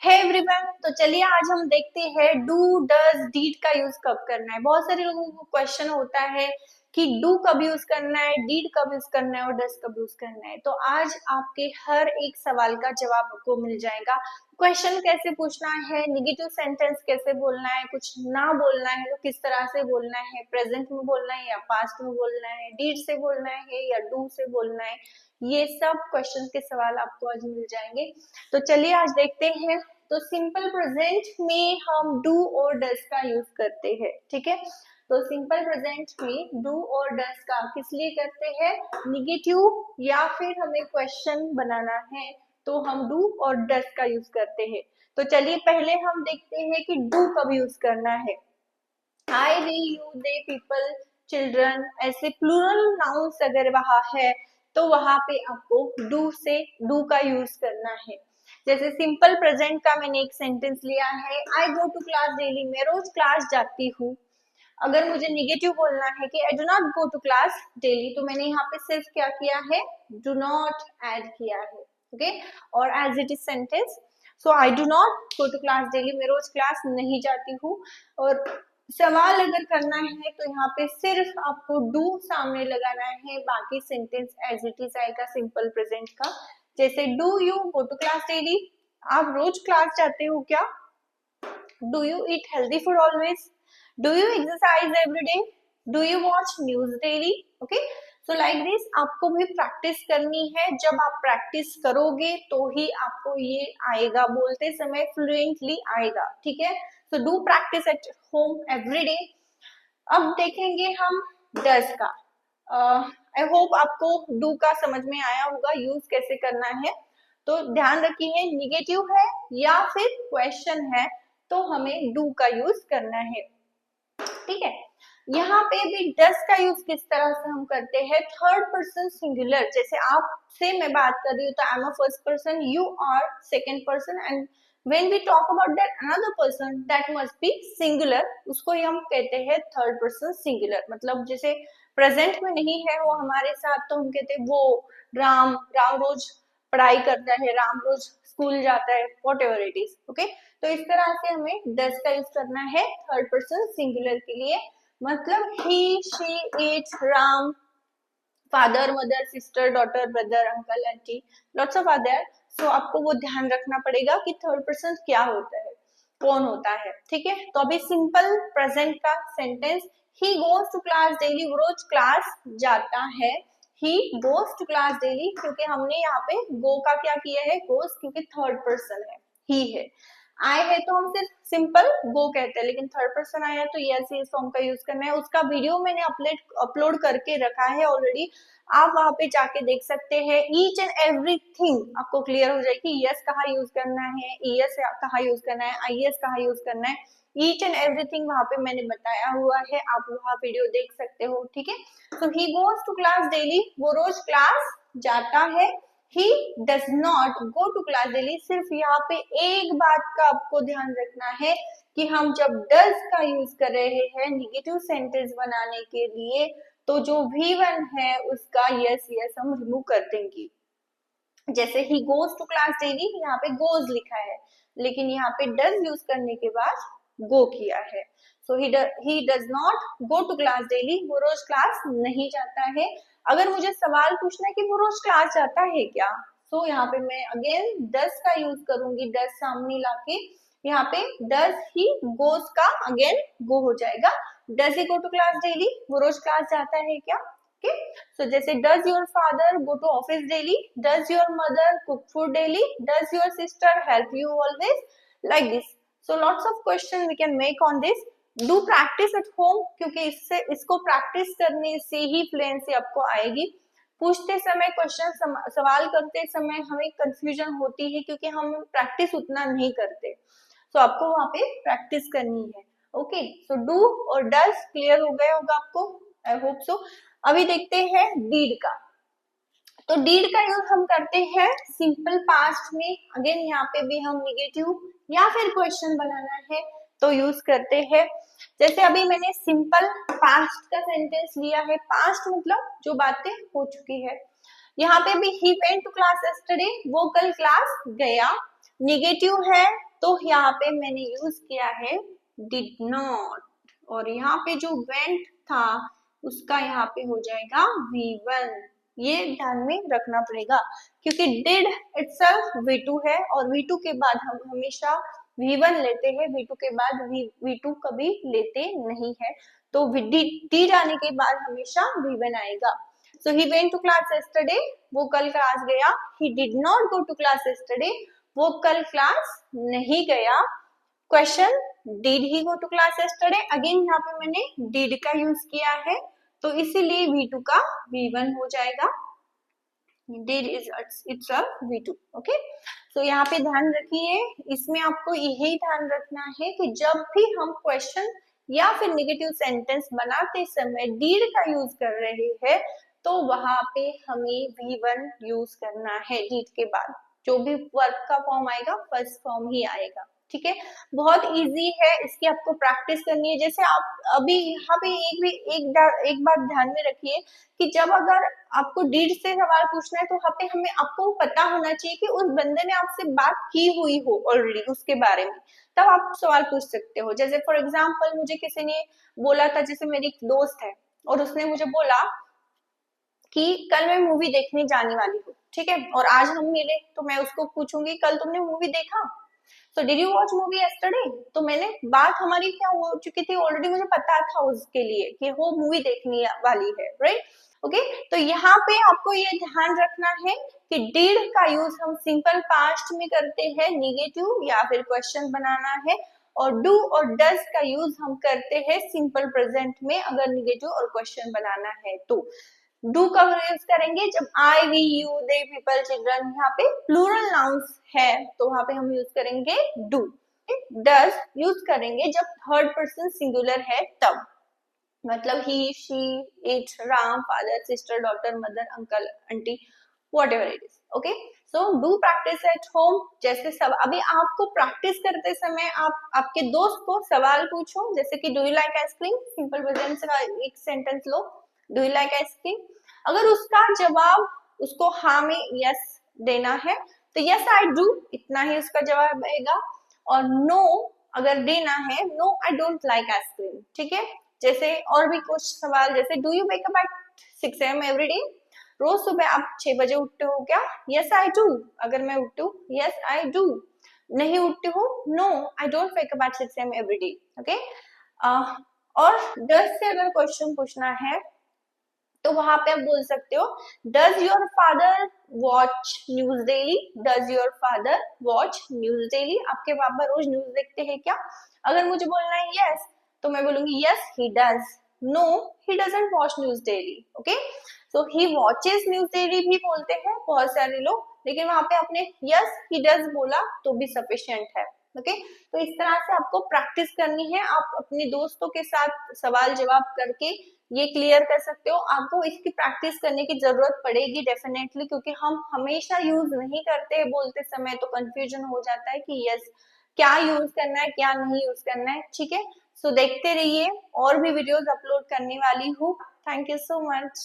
Hey everyone, तो चलिए आज हम देखते हैं डू डज डीड का यूज कब करना है। बहुत सारे लोगों को क्वेश्चन होता है कि डू कब यूज करना है, डीड कब यूज करना है और डज कब यूज करना है। तो आज आपके हर एक सवाल का जवाब आपको मिल जाएगा। क्वेश्चन कैसे पूछना है, निगेटिव सेंटेंस कैसे बोलना है, कुछ ना बोलना है तो किस तरह से बोलना है, प्रेजेंट में बोलना है या पास्ट में बोलना है, डीड से बोलना है या डू से बोलना है, ये सब क्वेश्चन के सवाल आपको आज मिल जाएंगे। तो चलिए आज देखते हैं। तो सिंपल प्रेजेंट में हम डू और डज का यूज करते हैं, ठीक है। तो सिंपल प्रेजेंट में डू और डज का किस लिए करते हैं, निगेटिव या फिर हमें क्वेश्चन बनाना है तो हम डू और डज का यूज करते हैं। तो चलिए पहले हम देखते हैं कि डू कब यूज करना है। I, we, you, they, people, children, ऐसे प्लूरल नाउन्स अगर वहां है तो वहां पे आपको डू से डू का यूज करना है। जैसे सिंपल प्रेजेंट का मैंने एक सेंटेंस लिया है, आई गो टू क्लास डेली, मैं रोज क्लास जाती हूँ। अगर मुझे निगेटिव बोलना है कि I do not go to class daily, तो मैंने यहाँ पे सिर्फ क्या किया है, डू नॉट ऐड किया है, ओके। और as it is sentence, so I do not go to class daily, मैं रोज क्लास नहीं जाती हूँ। और सवाल अगर करना है तो यहाँ पे सिर्फ आपको डू सामने लगाना है, बाकी सेंटेंस एज इट इज आएगा सिंपल प्रेजेंट का। जैसे do you go to class daily, आप रोज क्लास जाते हो क्या। Do you eat healthy food always, do you exercise every day, do you watch news daily, okay. So like this आपको भी प्रैक्टिस करनी है। जब आप प्रैक्टिस करोगे तो ही आपको ये आएगा, बोलते समय फ्लुएंटली आएगा, ठीक है। सो do practice at home every day. अब देखेंगे हम डज का। आई होप आपको डू का समझ में आया होगा यूज कैसे करना है। तो ध्यान रखिए, निगेटिव है या फिर क्वेश्चन है तो हमें डू का यूज करना है, ठीक है। यहाँ पे भी डस का यूज किस तरह से हम करते हैं, थर्ड पर्सन सिंगुलर। जैसे आपसे मैं बात कर रही हूँ तो I am a first person, you are second person, and when we talk about that another person that must be singular, उसको ही हम कहते हैं थर्ड पर्सन सिंगुलर। मतलब जैसे प्रेजेंट में नहीं है वो हमारे साथ तो हम कहते हैं वो राम, राम रोज पढ़ाई करता है, राम रोज स्कूल जाता है, what ever it is, okay. तो इस तरह से हमें डस का यूज करना है थर्ड पर्सन सिंगुलर के लिए। मतलब he, she, it, Ram, father, mother, sister, daughter, brother, uncle, aunty, lots of other. So आपको वो ध्यान रखना पड़ेगा कि थर्ड पर्सन क्या होता है, कौन होता है, ठीक है। तो अभी सिंपल प्रेजेंट का sentence, he goes to class daily, वो रोज क्लास जाता है। He goes to class daily, क्योंकि हमने यहाँ पे गो का क्या किया है, गोज, क्योंकि थर्ड पर्सन है, ही है। आई है तो हम सिर्फ सिंपल गो कहते हैं, लेकिन थर्ड पर्सन आया तो यस इस फॉर्म का यूज करना है। उसका वीडियो मैंने अपलोड करके रखा है ऑलरेडी, आप वहां पे जाके देख सकते हैं। ईच एंड एवरीथिंग आपको क्लियर हो जाएगी, यस कहाँ यूज करना है, ईएस कहाँ यूज करना है, आईएस कहाँ यूज करना है, ईच एंड एवरीथिंग वहां पे मैंने बताया हुआ है, आप वहां वीडियो देख सकते हो, ठीक है। तो he goes to class daily, वो रोज क्लास जाता है। He does not go to class daily, सिर्फ यहाँ पे एक बात का आपको ध्यान रखना है कि हम जब डज का यूज कर रहे हैं निगेटिव सेंटेंस बनाने के लिए, तो जो V1 है उसका यस यस हम रिमूव कर देंगे। जैसे he goes to class daily, यहाँ पे गोज लिखा है, लेकिन यहाँ पे डज यूज करने के बाद गो किया है। So he does not go to class daily, वो रोज क्लास नहीं जाता है। अगर मुझे सवाल पूछना है कि वो रोज क्लास जाता है क्या, तो यहाँ पे मैं अगेन डज का यूज करूंगी, डज सामने लाके यहाँ पे डज ही गोज का अगेन गो हो जाएगा। Does he go to class daily, वो रोज क्लास जाता है क्या, ओके। सो जैसे does your father go to office daily, does your mother cook food daily, does your sister help you always, like this. So lots of question we can make on this. Do practice at home, क्योंकि इससे इसको practice करने से ही fluency आपको आएगी। पूछते समय question, सवाल करते समय हमें कंफ्यूजन होती है क्योंकि हम प्रैक्टिस उतना नहीं करते। तो आपको वहां पे प्रैक्टिस करनी है, ओके। सो डू और डज क्लियर हो गया होगा आपको, आई होप सो। अभी देखते हैं डीड का। तो डीड का यूज हम करते हैं सिंपल पास्ट में। अगेन यहाँ पे भी हम निगेटिव या फिर क्वेश्चन बनाना है तो यूज करते हैं। जैसे अभी मैंने सिंपल पास्ट का सेंटेंस लिया है, पास्ट मतलब जो बातें हो चुकी है। यहाँ पे भी he went to class yesterday, वो कल क्लास गया। निगेटिव है तो यहाँ पे मैंने यूज किया है डिड नॉट, और यहाँ पे जो वेंट था उसका यहाँ पे हो जाएगा V1। ये ध्यान में रखना पड़ेगा क्योंकि डिड इटसेल्फ V2 है और V2 के बाद हम हमेशा V1 लेते हैं, V2 के बाद V2 कभी लेते नहीं है। तो डिड आने के बाद हमेशा V1 आएगा। So he went to class yesterday, वो कल क्लास गया। He did not go to class yesterday, वो कल क्लास नहीं गया। Question, did he go to class yesterday, again यहाँ पे मैंने डिड का यूज किया है तो इसीलिए V2 का V1 हो जाएगा। did is itself V2। Okay, तो यहाँ पे ध्यान रखिए, इसमें आपको यही ध्यान रखना है कि जब भी हम क्वेश्चन या फिर नेगेटिव सेंटेंस बनाते समय did का यूज कर रहे हैं तो वहां पे हमें V1 यूज करना है। did के बाद जो भी वर्ब का फॉर्म आएगा फर्स्ट फॉर्म ही आएगा। ठीक है, बहुत इजी है, इसकी आपको प्रैक्टिस करनी है। जैसे आप अभी यहाँ पे एक बात ध्यान में रखिए कि जब अगर आपको डीड से सवाल पूछना है तो वहाँ पे हमें आपको पता होना चाहिए कि उस बंदे ने आपसे बात की हुई हो ऑलरेडी उसके बारे में, तब आप सवाल पूछ सकते हो। जैसे फॉर एग्जाम्पल मुझे किसी ने बोला था, जैसे मेरी एक दोस्त है और उसने मुझे बोला कि कल मैं मूवी देखने जाने वाली हूँ, ठीक है, और आज हम मिले तो मैं उसको पूछूंगी कल तुमने मूवी देखा, तो did you watch movie yesterday, तो मैंने बात हमारी क्या हो चुकी थी ऑलरेडी, मुझे पता था उसके लिए कि वो मूवी देखने वाली है, राइट। ओके, तो यहाँ पे आपको ये ध्यान रखना है कि डिड का यूज हम सिंपल पास्ट में करते हैं नेगेटिव या फिर क्वेश्चन बनाना है, और डू और डज का यूज हम करते हैं सिंपल प्रेजेंट में अगर नेगेटिव और क्वेश्चन बनाना है तो। डू कब यूज करेंगे, जब I, we, you, they, people, children यहाँ पे प्लूरल नाउन्स है तो वहां पे हम यूज करेंगे डू। डज यूज करेंगे जब थर्ड पर्सन सिंगुलर है तब, मतलब he, she, it, Ram, father, sister, daughter, mother, uncle, aunty, whatever it is। Okay, so do practice at home. जैसे सब अभी आपको प्रैक्टिस करते समय आप आपके दोस्त को सवाल पूछो, जैसे कि do you like ice cream, simple present का एक sentence low, do you like ice cream. अगर उसका जवाब उसको हाँ में यस देना है तो यस आई डू, इतना ही उसका जवाब आएगा। और नो अगर देना है, no I don't like ice cream. ठीक है, जैसे और भी कुछ सवाल, जैसे do you wake up at 6 AM every day, रोज सुबह आप 6 बजे उठते हो क्या, यस आई डू। अगर मैं उठती हूँ, यस आई डू। नहीं उठती हूँ, no I don't wake up at 6 AM every day. Okay, और डज से अगर क्वेश्चन पूछना है तो वहां पे आप बोल सकते हो does your father watch news daily, does your father watch news daily, आपके पापा रोज न्यूज देखते हैं क्या। अगर मुझे बोलना है यस तो मैं बोलूंगी yes he does, no he doesn't watch news daily. Okay, so he watches news daily भी बोलते हैं बहुत सारे लोग, लेकिन वहां पे आपने यस ही डज बोला तो भी सफिशिएंट है। ओके, तो इस तरह से आपको प्रैक्टिस करनी है, आप अपने दोस्तों के साथ सवाल जवाब करके ये क्लियर कर सकते हो। आपको इसकी प्रैक्टिस करने की जरूरत पड़ेगी डेफिनेटली, क्योंकि हम हमेशा यूज नहीं करते बोलते समय, तो कंफ्यूजन हो जाता है कि यस क्या यूज करना है क्या नहीं यूज करना है। ठीक है, सो देखते रहिए, और भी वीडियोस अपलोड करने वाली हूँ। Thank you so much.